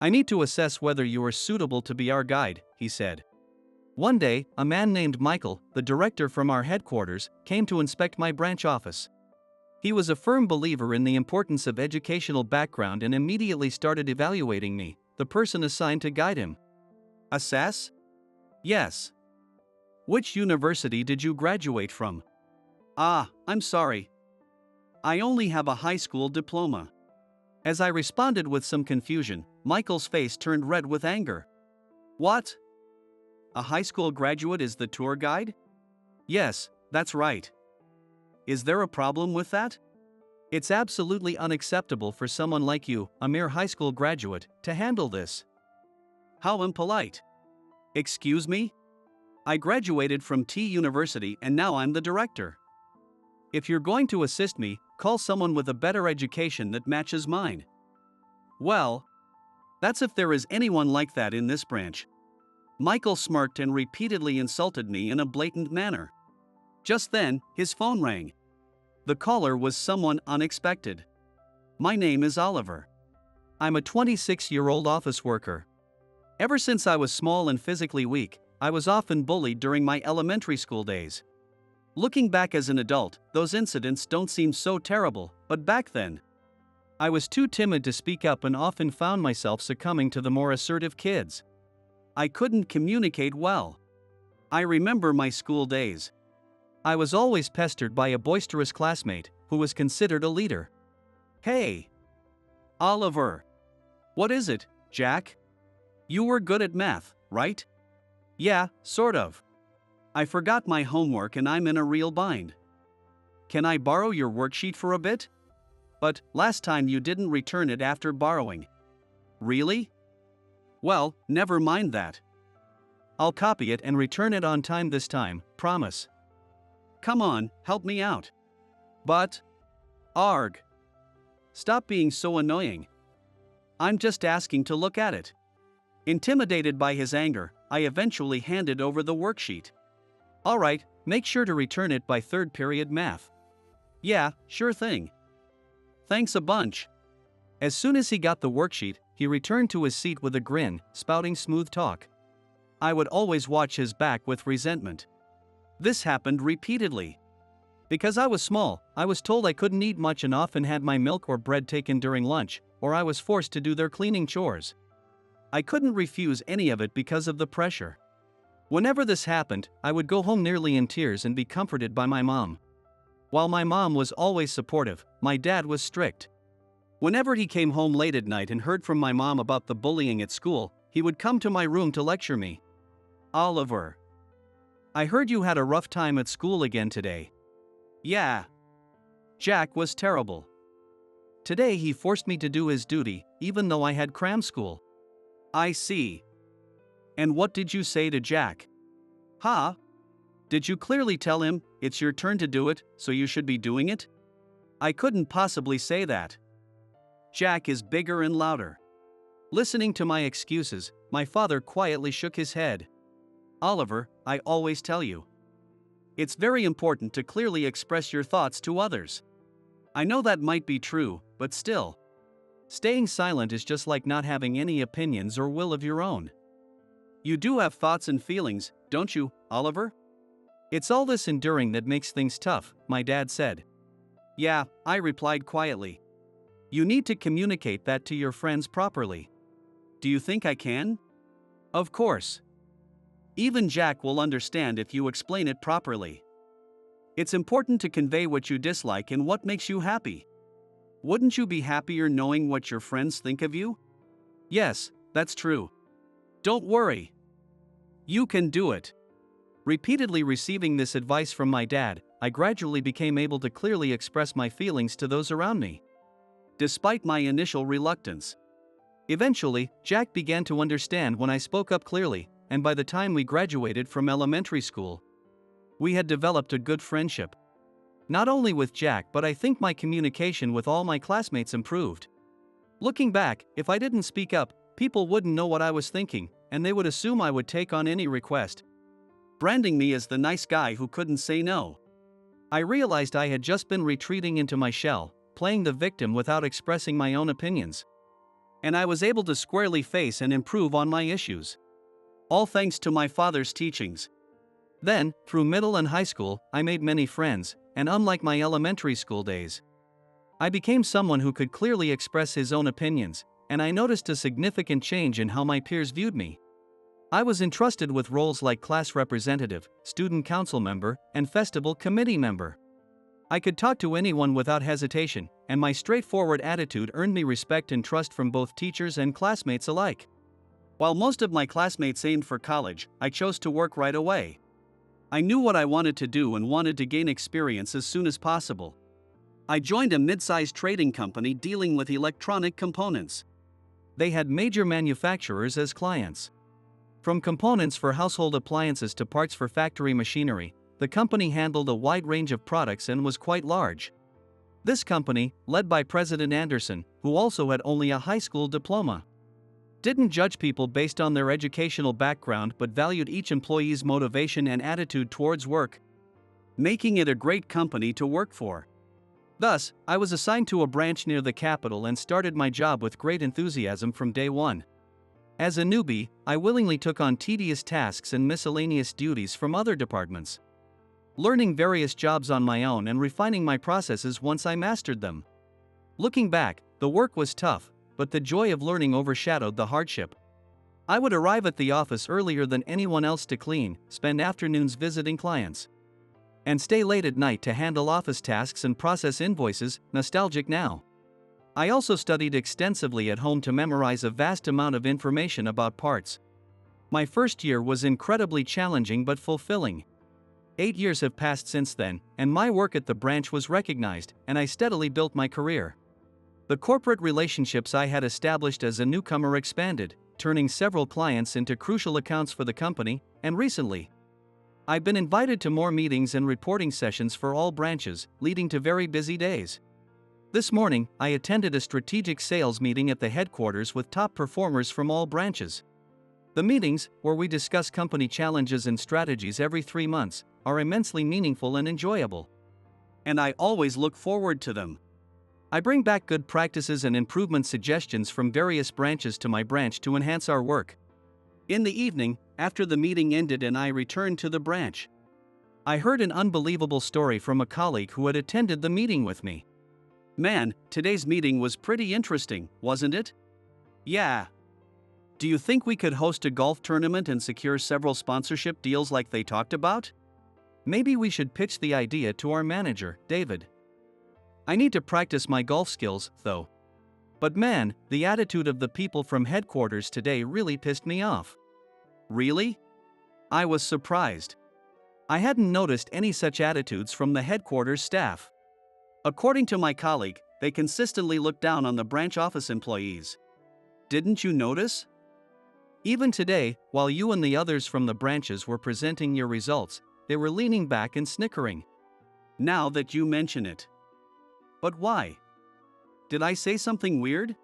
I need to assess whether you are suitable to be our guide, he said. One day, a man named Michael, the director from our headquarters, came to inspect my branch office. He was a firm believer in the importance of educational background and immediately started evaluating me, the person assigned to guide him. Assess? Yes. Which university did you graduate from? Ah, I'm sorry. I only have a high school diploma. As I responded with some confusion, Michael's face turned red with anger. What? A high school graduate is the tour guide? Yes, that's right. Is there a problem with that? It's absolutely unacceptable for someone like you, a mere high school graduate, to handle this. How impolite. Excuse me? I graduated from T University and now I'm the director. If you're going to assist me, call someone with a better education that matches mine. Well, that's if there is anyone like that in this branch. Michael smirked and repeatedly insulted me in a blatant manner. Just then, his phone rang. The caller was someone unexpected. My name is Oliver. I'm a 26-year-old office worker. Ever since I was small and physically weak, I was often bullied during my elementary school days. Looking back as an adult, those incidents don't seem so terrible, but back then, I was too timid to speak up and often found myself succumbing to the more assertive kids. I couldn't communicate well. I remember my school days. I was always pestered by a boisterous classmate who was considered a leader. Hey! Oliver! What is it, Jack? You were good at math, right? Yeah, sort of. I forgot my homework and I'm in a real bind. Can I borrow your worksheet for a bit? But last time you didn't return it after borrowing. Really? Well, never mind that. I'll copy it and return it on time this time, promise. Come on, help me out. But, arg. Stop being so annoying. I'm just asking to look at it. Intimidated by his anger, I eventually handed over the worksheet. Alright, make sure to return it by third period math. Yeah, sure thing. Thanks a bunch. As soon as he got the worksheet, he returned to his seat with a grin, spouting smooth talk. I would always watch his back with resentment. This happened repeatedly. Because I was small, I was told I couldn't eat much and often had my milk or bread taken during lunch, or I was forced to do their cleaning chores. I couldn't refuse any of it because of the pressure. Whenever this happened, I would go home nearly in tears and be comforted by my mom. While my mom was always supportive, my dad was strict. Whenever he came home late at night and heard from my mom about the bullying at school, he would come to my room to lecture me. Oliver. I heard you had a rough time at school again today. Yeah. Jack was terrible. Today he forced me to do his duty, even though I had cram school. I see. And what did you say to Jack? Huh? Did you clearly tell him, it's your turn to do it, so you should be doing it? I couldn't possibly say that. Jack is bigger and louder. Listening to my excuses, my father quietly shook his head. Oliver, I always tell you. It's very important to clearly express your thoughts to others. I know that might be true, but still. Staying silent is just like not having any opinions or will of your own. You do have thoughts and feelings, don't you, Oliver? It's all this enduring that makes things tough, my dad said. Yeah, I replied quietly. You need to communicate that to your friends properly. Do you think I can? Of course. Even Jack will understand if you explain it properly. It's important to convey what you dislike and what makes you happy. Wouldn't you be happier knowing what your friends think of you? Yes, that's true. Don't worry. You can do it. Repeatedly receiving this advice from my dad, I gradually became able to clearly express my feelings to those around me. Despite my initial reluctance. Eventually, Jack began to understand when I spoke up clearly, and by the time we graduated from elementary school, we had developed a good friendship. Not only with Jack, but I think my communication with all my classmates improved. Looking back, if I didn't speak up, people wouldn't know what I was thinking, and they would assume I would take on any request, branding me as the nice guy who couldn't say no. I realized I had just been retreating into my shell, playing the victim without expressing my own opinions. and I was able to squarely face and improve on my issues. All thanks to my father's teachings. Then, through middle and high school, I made many friends, and unlike my elementary school days, I became someone who could clearly express his own opinions, and I noticed a significant change in how my peers viewed me. I was entrusted with roles like class representative, student council member, and festival committee member. I could talk to anyone without hesitation, and my straightforward attitude earned me respect and trust from both teachers and classmates alike. While most of my classmates aimed for college, I chose to work right away. I knew what I wanted to do and wanted to gain experience as soon as possible. I joined a mid-sized trading company dealing with electronic components. They had major manufacturers as clients. From components for household appliances to parts for factory machinery, the company handled a wide range of products and was quite large. This company, led by President Anderson, who also had only a high school diploma, didn't judge people based on their educational background but valued each employee's motivation and attitude towards work, making it a great company to work for. Thus, I was assigned to a branch near the capital and started my job with great enthusiasm from day one. As a newbie, I willingly took on tedious tasks and miscellaneous duties from other departments, learning various jobs on my own and refining my processes once I mastered them. Looking back, the work was tough, but the joy of learning overshadowed the hardship. I would arrive at the office earlier than anyone else to clean, spend afternoons visiting clients, and stay late at night to handle office tasks and process invoices, nostalgic now. I also studied extensively at home to memorize a vast amount of information about parts. My first year was incredibly challenging but fulfilling. 8 years have passed since then, and my work at the branch was recognized, and I steadily built my career. The corporate relationships I had established as a newcomer expanded, turning several clients into crucial accounts for the company, and recently, I've been invited to more meetings and reporting sessions for all branches, leading to very busy days. This morning, I attended a strategic sales meeting at the headquarters with top performers from all branches. The meetings, where we discuss company challenges and strategies every 3 months, are immensely meaningful and enjoyable. And I always look forward to them. I bring back good practices and improvement suggestions from various branches to my branch to enhance our work. In the evening, after the meeting ended and I returned to the branch, I heard an unbelievable story from a colleague who had attended the meeting with me. "Man, today's meeting was pretty interesting, wasn't it?" "Yeah. Do you think we could host a golf tournament and secure several sponsorship deals like they talked about? Maybe we should pitch the idea to our manager, David. I need to practice my golf skills, though. But man, the attitude of the people from headquarters today really pissed me off." "Really?" I was surprised. I hadn't noticed any such attitudes from the headquarters staff. According to my colleague, they consistently look down on the branch office employees. Didn't you notice? Even today, while you and the others from the branches were presenting your results, they were leaning back and snickering. Now that you mention it. But why? Did I say something weird?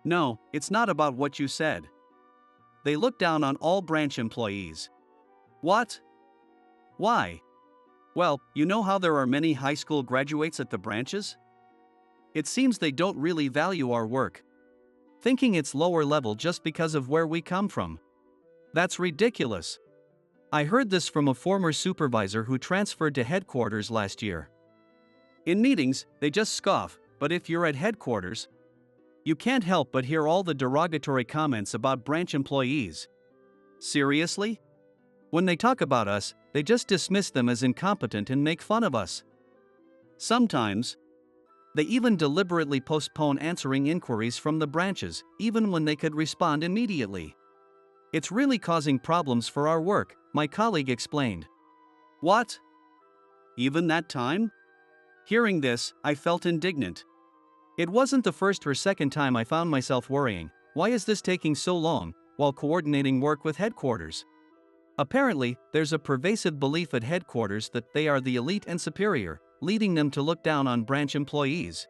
No, it's not about what you said. They look down on all branch employees. What? Why? Well, you know how there are many high school graduates at the branches? It seems they don't really value our work, thinking it's lower level just because of where we come from. That's ridiculous. I heard this from a former supervisor who transferred to headquarters last year. In meetings, they just scoff, but if you're at headquarters, you can't help but hear all the derogatory comments about branch employees. Seriously? When they talk about us, they just dismiss them as incompetent and make fun of us. Sometimes, they even deliberately postpone answering inquiries from the branches, even when they could respond immediately. It's really causing problems for our work, my colleague explained. What? Even that time? Hearing this, I felt indignant. It wasn't the first or second time I found myself worrying, why is this taking so long, while coordinating work with headquarters? Apparently, there's a pervasive belief at headquarters that they are the elite and superior, leading them to look down on branch employees.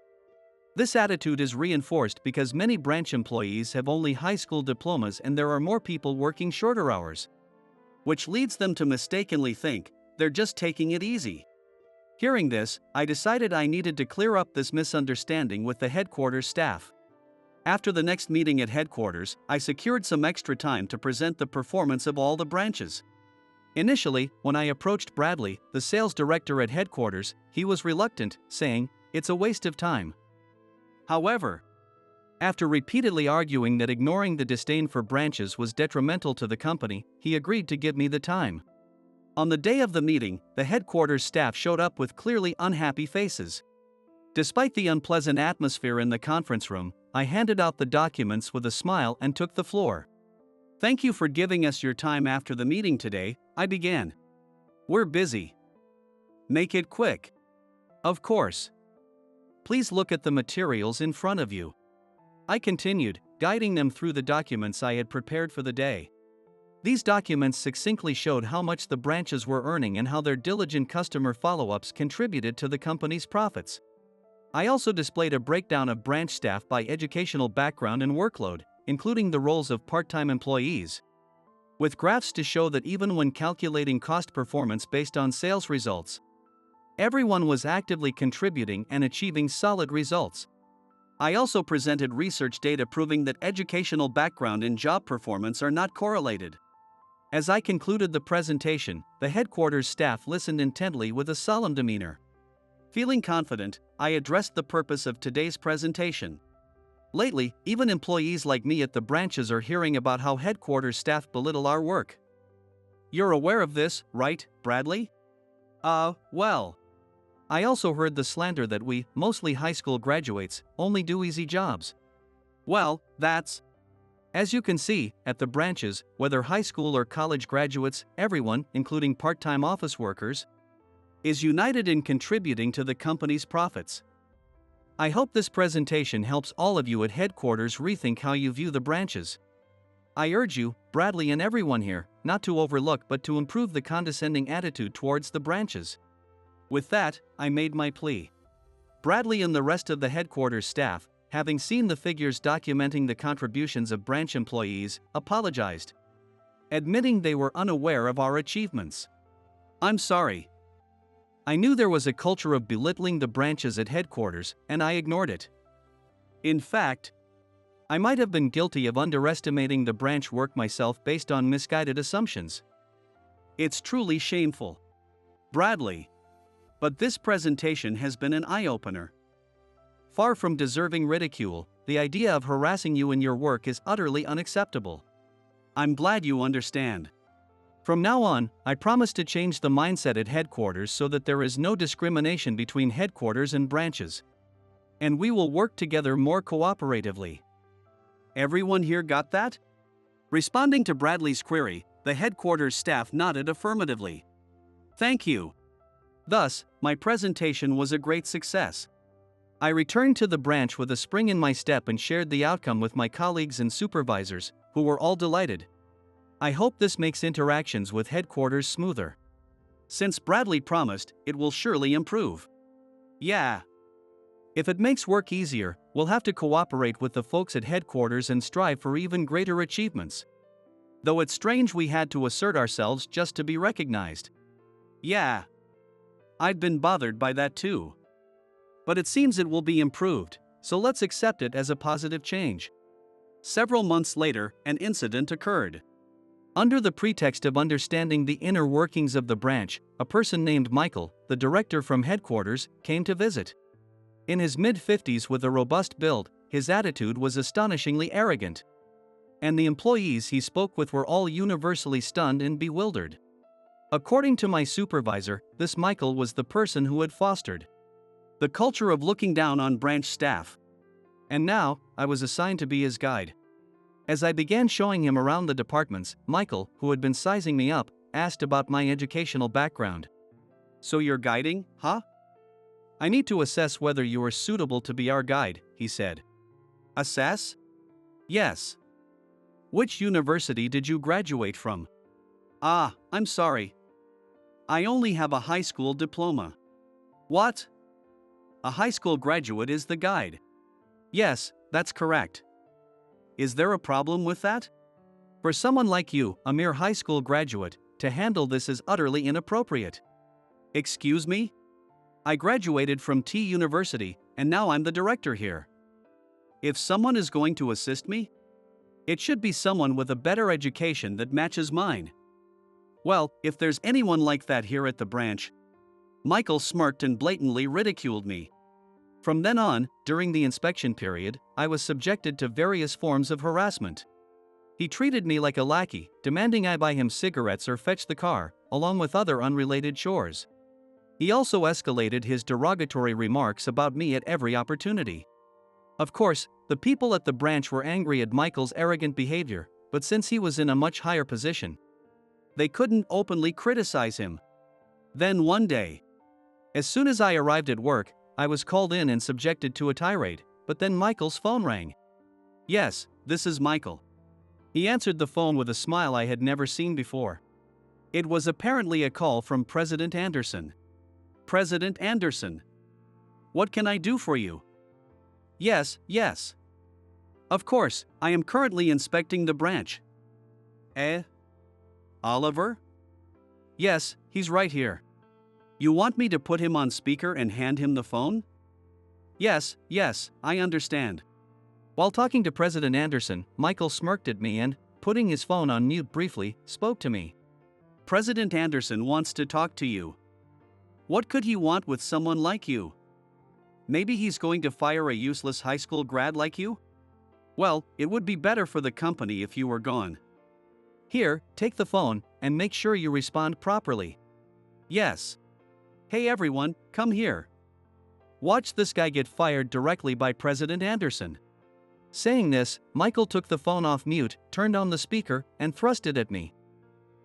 This attitude is reinforced because many branch employees have only high school diplomas and there are more people working shorter hours, which leads them to mistakenly think they're just taking it easy. Hearing this, I decided I needed to clear up this misunderstanding with the headquarters staff. After the next meeting at headquarters, I secured some extra time to present the performance of all the branches. Initially, when I approached Bradley, the sales director at headquarters, he was reluctant, saying, "It's a waste of time." However, after repeatedly arguing that ignoring the disdain for branches was detrimental to the company, he agreed to give me the time. On the day of the meeting, the headquarters staff showed up with clearly unhappy faces. Despite the unpleasant atmosphere in the conference room, I handed out the documents with a smile and took the floor. "Thank you for giving us your time after the meeting today," I began. "We're busy. Make it quick." "Of course. Please look at the materials in front of you," I continued, guiding them through the documents I had prepared for the day. These documents succinctly showed how much the branches were earning and how their diligent customer follow-ups contributed to the company's profits. I also displayed a breakdown of branch staff by educational background and workload, including the roles of part-time employees, with graphs to show that even when calculating cost performance based on sales results, everyone was actively contributing and achieving solid results. I also presented research data proving that educational background and job performance are not correlated. As I concluded the presentation, the headquarters staff listened intently with a solemn demeanor. Feeling confident, I addressed the purpose of today's presentation. Lately, even employees like me at the branches are hearing about how headquarters staff belittle our work. You're aware of this, right, Bradley? Well. I also heard the slander that we, mostly high school graduates, only do easy jobs. Well, that's... As you can see, at the branches, whether high school or college graduates, everyone, including part-time office workers, is united in contributing to the company's profits. I hope this presentation helps all of you at headquarters rethink how you view the branches. I urge you, Bradley and everyone here, not to overlook but to improve the condescending attitude towards the branches. With that, I made my plea. Bradley and the rest of the headquarters staff, having seen the figures documenting the contributions of branch employees, apologized, admitting they were unaware of our achievements. "I'm sorry. I knew there was a culture of belittling the branches at headquarters, and I ignored it. In fact, I might have been guilty of underestimating the branch work myself based on misguided assumptions. It's truly shameful, Bradley. But this presentation has been an eye-opener. Far from deserving ridicule, the idea of harassing you in your work is utterly unacceptable. I'm glad you understand. From now on, I promise to change the mindset at headquarters so that there is no discrimination between headquarters and branches. And we will work together more cooperatively." Everyone here got that? Responding to Bradley's query, the headquarters staff nodded affirmatively. "Thank you." Thus, my presentation was a great success. I returned to the branch with a spring in my step and shared the outcome with my colleagues and supervisors, who were all delighted. I hope this makes interactions with headquarters smoother. Since Bradley promised, it will surely improve. Yeah. If it makes work easier, we'll have to cooperate with the folks at headquarters and strive for even greater achievements. Though it's strange we had to assert ourselves just to be recognized. Yeah. I'd been bothered by that too. But it seems it will be improved, so let's accept it as a positive change. Several months later, an incident occurred. Under the pretext of understanding the inner workings of the branch, a person named Michael, the director from headquarters, came to visit. In his mid-50s with a robust build, his attitude was astonishingly arrogant. And the employees he spoke with were all universally stunned and bewildered. According to my supervisor, this Michael was the person who had fostered the culture of looking down on branch staff. And now, I was assigned to be his guide. As I began showing him around the departments, Michael, who had been sizing me up, asked about my educational background. "So you're guiding, huh? I need to assess whether you are suitable to be our guide," he said. "Assess? Yes. Which university did you graduate from?" I'm sorry. I only have a high school diploma." "What? A high school graduate is the guide?" "Yes, that's correct." "Is there a problem with that? For someone like you, a mere high school graduate, to handle this is utterly inappropriate." "Excuse me? I graduated from T University, and now I'm the director here." If someone is going to assist me, it should be someone with a better education that matches mine. Well, if there's anyone like that here at the branch. Michael smirked and blatantly ridiculed me. From then on, during the inspection period, I was subjected to various forms of harassment. He treated me like a lackey, demanding I buy him cigarettes or fetch the car, along with other unrelated chores. He also escalated his derogatory remarks about me at every opportunity. Of course, the people at the branch were angry at Michael's arrogant behavior, but since he was in a much higher position, they couldn't openly criticize him. Then one day, as soon as I arrived at work, I was called in and subjected to a tirade, but then Michael's phone rang. Yes, this is Michael. He answered the phone with a smile I had never seen before. It was apparently a call from President Anderson. President Anderson. What can I do for you? Yes. Of course, I am currently inspecting the branch. Oliver? Yes, he's right here. You want me to put him on speaker and hand him the phone? Yes, I understand. While talking to President Anderson, Michael smirked at me and, putting his phone on mute briefly, spoke to me. President Anderson wants to talk to you. What could he want with someone like you? Maybe he's going to fire a useless high school grad like you? Well, it would be better for the company if you were gone. Here, take the phone, and make sure you respond properly. Yes. Hey everyone, come here. Watch this guy get fired directly by President Anderson. Saying this, Michael took the phone off mute, turned on the speaker, and thrust it at me.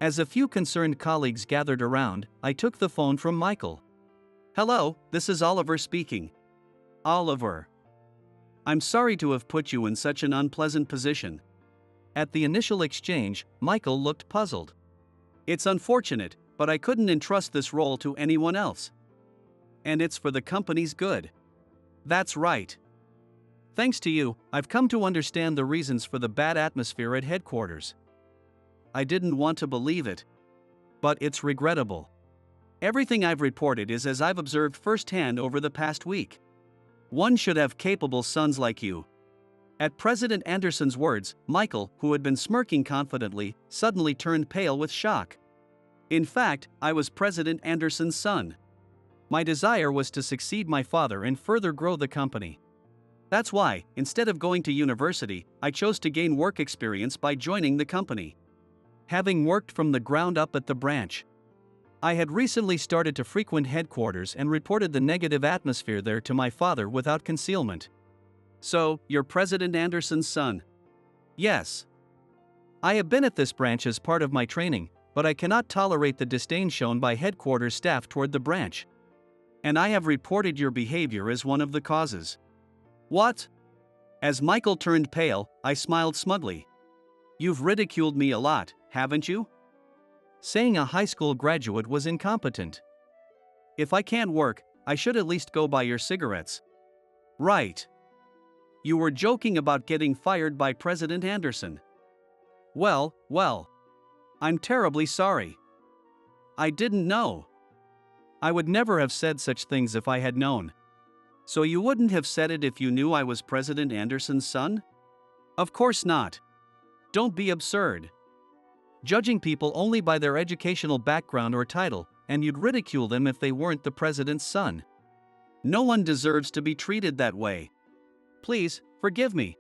As a few concerned colleagues gathered around, I took the phone from Michael. Hello, this is Oliver speaking. Oliver. I'm sorry to have put you in such an unpleasant position. At the initial exchange, Michael looked puzzled. It's unfortunate, but I couldn't entrust this role to anyone else. And it's for the company's good. That's right. Thanks to you, I've come to understand the reasons for the bad atmosphere at headquarters. I didn't want to believe it. But it's regrettable. Everything I've reported is as I've observed firsthand over the past week. One should have capable sons like you. At President Anderson's words, Michael, who had been smirking confidently, suddenly turned pale with shock. In fact, I was President Anderson's son. My desire was to succeed my father and further grow the company. That's why, instead of going to university, I chose to gain work experience by joining the company. Having worked from the ground up at the branch, I had recently started to frequent headquarters and reported the negative atmosphere there to my father without concealment. So, you're President Anderson's son? Yes. I have been at this branch as part of my training, but I cannot tolerate the disdain shown by headquarters staff toward the branch. And I have reported your behavior as one of the causes. What? As Michael turned pale, I smiled smugly. You've ridiculed me a lot, haven't you? Saying a high school graduate was incompetent. If I can't work, I should at least go buy your cigarettes. Right. You were joking about getting fired by President Anderson. Well, I'm terribly sorry. I didn't know. I would never have said such things if I had known. So you wouldn't have said it if you knew I was President Anderson's son? Of course not. Don't be absurd. Judging people only by their educational background or title, and you'd ridicule them if they weren't the president's son. No one deserves to be treated that way. Please, forgive me.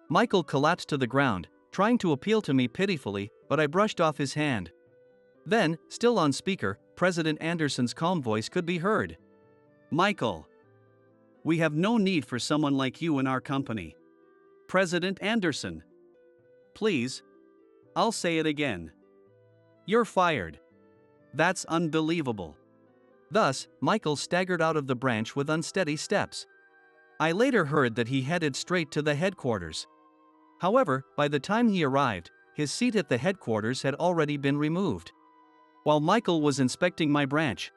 Michael collapsed to the ground, trying to appeal to me pitifully, but I brushed off his hand. Then, still on speaker, President Anderson's calm voice could be heard. Michael. We have no need for someone like you in our company. President Anderson. Please. I'll say it again. You're fired. That's unbelievable. Thus, Michael staggered out of the branch with unsteady steps. I later heard that he headed straight to the headquarters. However, by the time he arrived, his seat at the headquarters had already been removed. While Michael was inspecting my branch,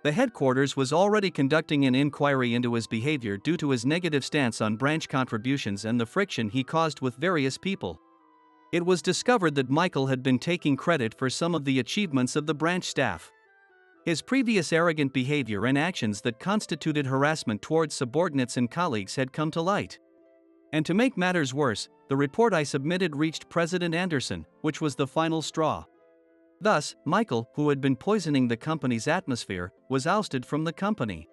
the headquarters was already conducting an inquiry into his behavior due to his negative stance on branch contributions and the friction he caused with various people. It was discovered that Michael had been taking credit for some of the achievements of the branch staff. His previous arrogant behavior and actions that constituted harassment towards subordinates and colleagues had come to light. And to make matters worse, the report I submitted reached President Anderson, which was the final straw. Thus, Michael, who had been poisoning the company's atmosphere, was ousted from the company.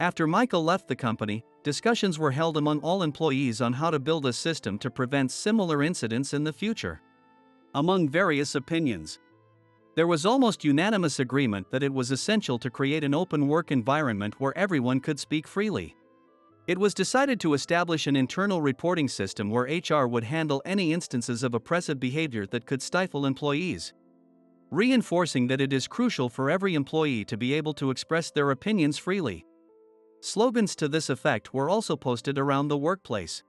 After Michael left the company, discussions were held among all employees on how to build a system to prevent similar incidents in the future. Among various opinions, there was almost unanimous agreement that it was essential to create an open work environment where everyone could speak freely. It was decided to establish an internal reporting system where HR would handle any instances of oppressive behavior that could stifle employees, reinforcing that it is crucial for every employee to be able to express their opinions freely. Slogans to this effect were also posted around the workplace.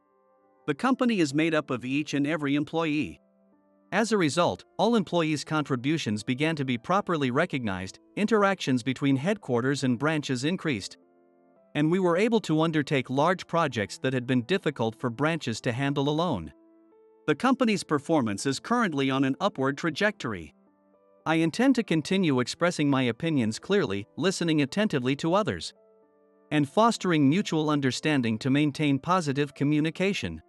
The company is made up of each and every employee. As a result, all employees' contributions began to be properly recognized, interactions between headquarters and branches increased, and we were able to undertake large projects that had been difficult for branches to handle alone. The company's performance is currently on an upward trajectory. I intend to continue expressing my opinions clearly, listening attentively to others, and fostering mutual understanding to maintain positive communication.